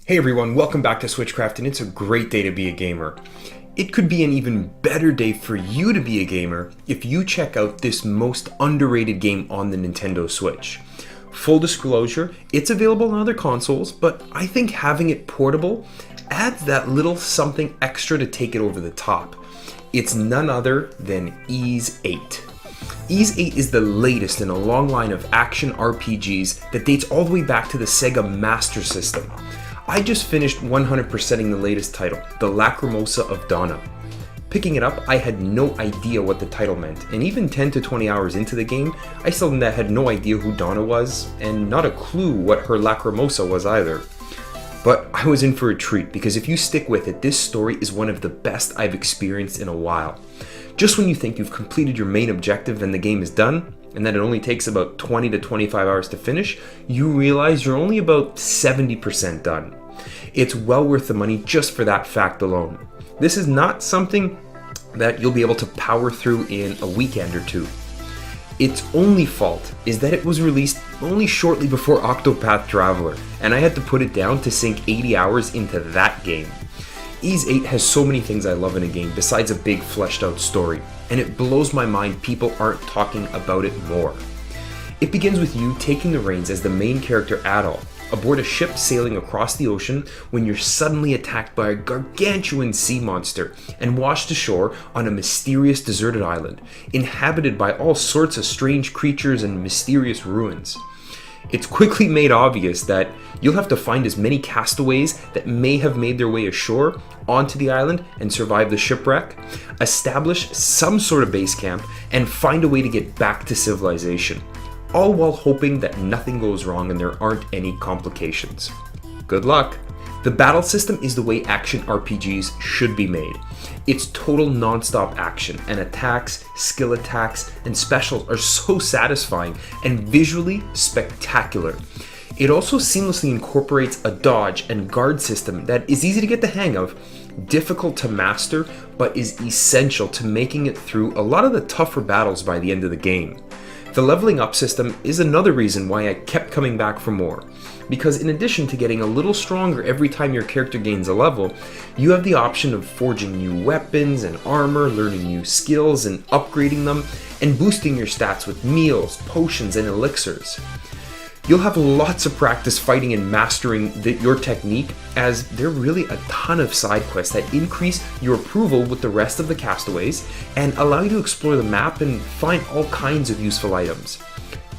Hey everyone, welcome back to Switchcraft, and it's a great day to be a gamer. It could be an even better day for you to be a gamer if you check out this most underrated game on the Nintendo Switch. Full disclosure, it's available on other consoles, but I think having it portable adds that little something extra to take it over the top. It's none other than Ys 8. Ys 8 is the latest in a long line of action RPGs that dates all the way back to the Sega Master System. I just finished 100%ing the latest title, the Lacrimosa of Dana. Picking it up, I had no idea what the title meant, and even 10 to 20 hours into the game, I still had no idea who Dana was, and not a clue what her Lacrimosa was either. But I was in for a treat, because if you stick with it, this story is one of the best I've experienced in a while. Just when you think you've completed your main objective and the game is done, and that it only takes about 20 to 25 hours to finish, you realize you're only about 70% done. It's well worth the money just for that fact alone. This is not something that you'll be able to power through in a weekend or two. Its only fault is that it was released only shortly before Octopath Traveler, and I had to put it down to sink 80 hours into that game. Ys 8 has so many things I love in a game besides a big fleshed out story, and it blows my mind people aren't talking about it more. It begins with you taking the reins as the main character Adolf, aboard a ship sailing across the ocean when you're suddenly attacked by a gargantuan sea monster and washed ashore on a mysterious deserted island, inhabited by all sorts of strange creatures and mysterious ruins. It's quickly made obvious that you'll have to find as many castaways that may have made their way ashore onto the island and survive the shipwreck, establish some sort of base camp, and find a way to get back to civilization, all while hoping that nothing goes wrong and there aren't any complications. Good luck! The battle system is the way action RPGs should be made. It's total non-stop action, and attacks, skill attacks, and specials are so satisfying and visually spectacular. It also seamlessly incorporates a dodge and guard system that is easy to get the hang of, difficult to master, but is essential to making it through a lot of the tougher battles by the end of the game. The leveling up system is another reason why I kept coming back for more, because in addition to getting a little stronger every time your character gains a level, you have the option of forging new weapons and armor, learning new skills and upgrading them, and boosting your stats with meals, potions, and elixirs. You'll have lots of practice fighting and mastering your technique, as there are really a ton of side quests that increase your approval with the rest of the castaways and allow you to explore the map and find all kinds of useful items.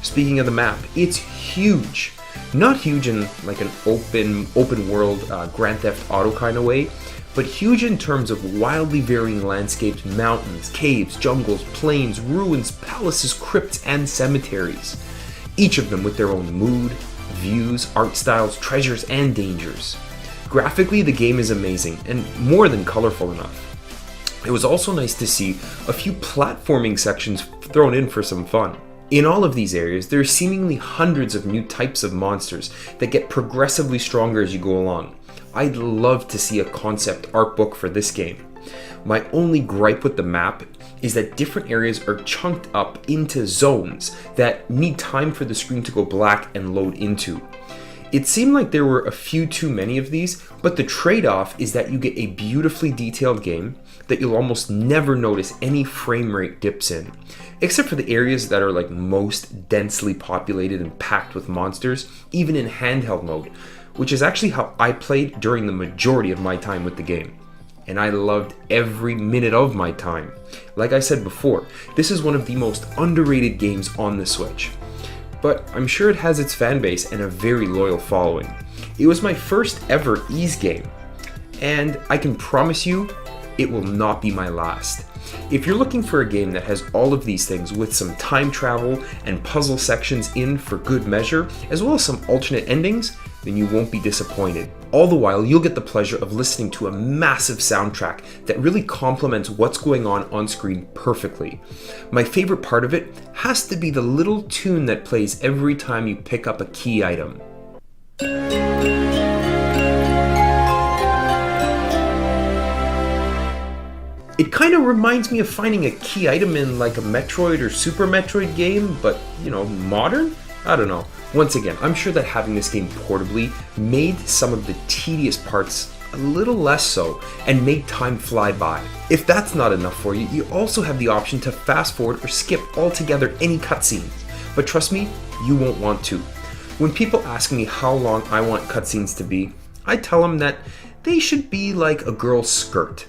Speaking of the map, it's huge. Not huge in like an open world Grand Theft Auto kind of way, but huge in terms of wildly varying landscapes, mountains, caves, jungles, plains, ruins, palaces, crypts, and cemeteries. Each of them with their own mood, views, art styles, treasures, and dangers. Graphically, the game is amazing and more than colorful enough. It was also nice to see a few platforming sections thrown in for some fun. In all of these areas, there are seemingly hundreds of new types of monsters that get progressively stronger as you go along. I'd love to see a concept art book for this game. My only gripe with the map is that different areas are chunked up into zones that need time for the screen to go black and load into. It seemed like there were a few too many of these, but the trade-off is that you get a beautifully detailed game that you'll almost never notice any frame rate dips in, except for the areas that are like most densely populated and packed with monsters, even in handheld mode, which is actually how I played during the majority of my time with the game. And I loved every minute of my time. Like I said before, this is one of the most underrated games on the Switch. But I'm sure it has its fan base and a very loyal following. It was my first ever Ys game, and I can promise you, it will not be my last. If you're looking for a game that has all of these things with some time travel and puzzle sections in for good measure, as well as some alternate endings, then you won't be disappointed. All the while, you'll get the pleasure of listening to a massive soundtrack that really complements what's going on screen perfectly. My favorite part of it has to be the little tune that plays every time you pick up a key item. It kind of reminds me of finding a key item in like a Metroid or Super Metroid game, but, modern? I don't know. Once again, I'm sure that having this game portably made some of the tedious parts a little less so and made time fly by. If that's not enough for you, you also have the option to fast forward or skip altogether any cutscenes. But trust me, you won't want to. When people ask me how long I want cutscenes to be, I tell them that they should be like a girl's skirt.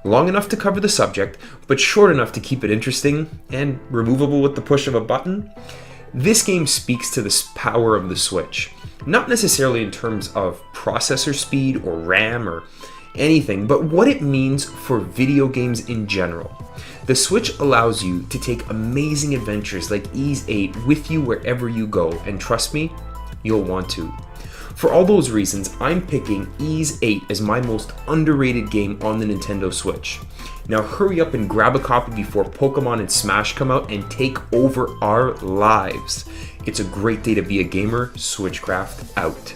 Long enough to cover the subject, but short enough to keep it interesting and removable with the push of a button. This game speaks to the power of the Switch. Not necessarily in terms of processor speed or RAM or anything, but what it means for video games in general. The Switch allows you to take amazing adventures like Ys 8 with you wherever you go, and trust me, you'll want to. For all those reasons, I'm picking Ys 8 as my most underrated game on the Nintendo Switch. Now hurry up and grab a copy before Pokemon and Smash come out and take over our lives. It's a great day to be a gamer. Switchcraft out.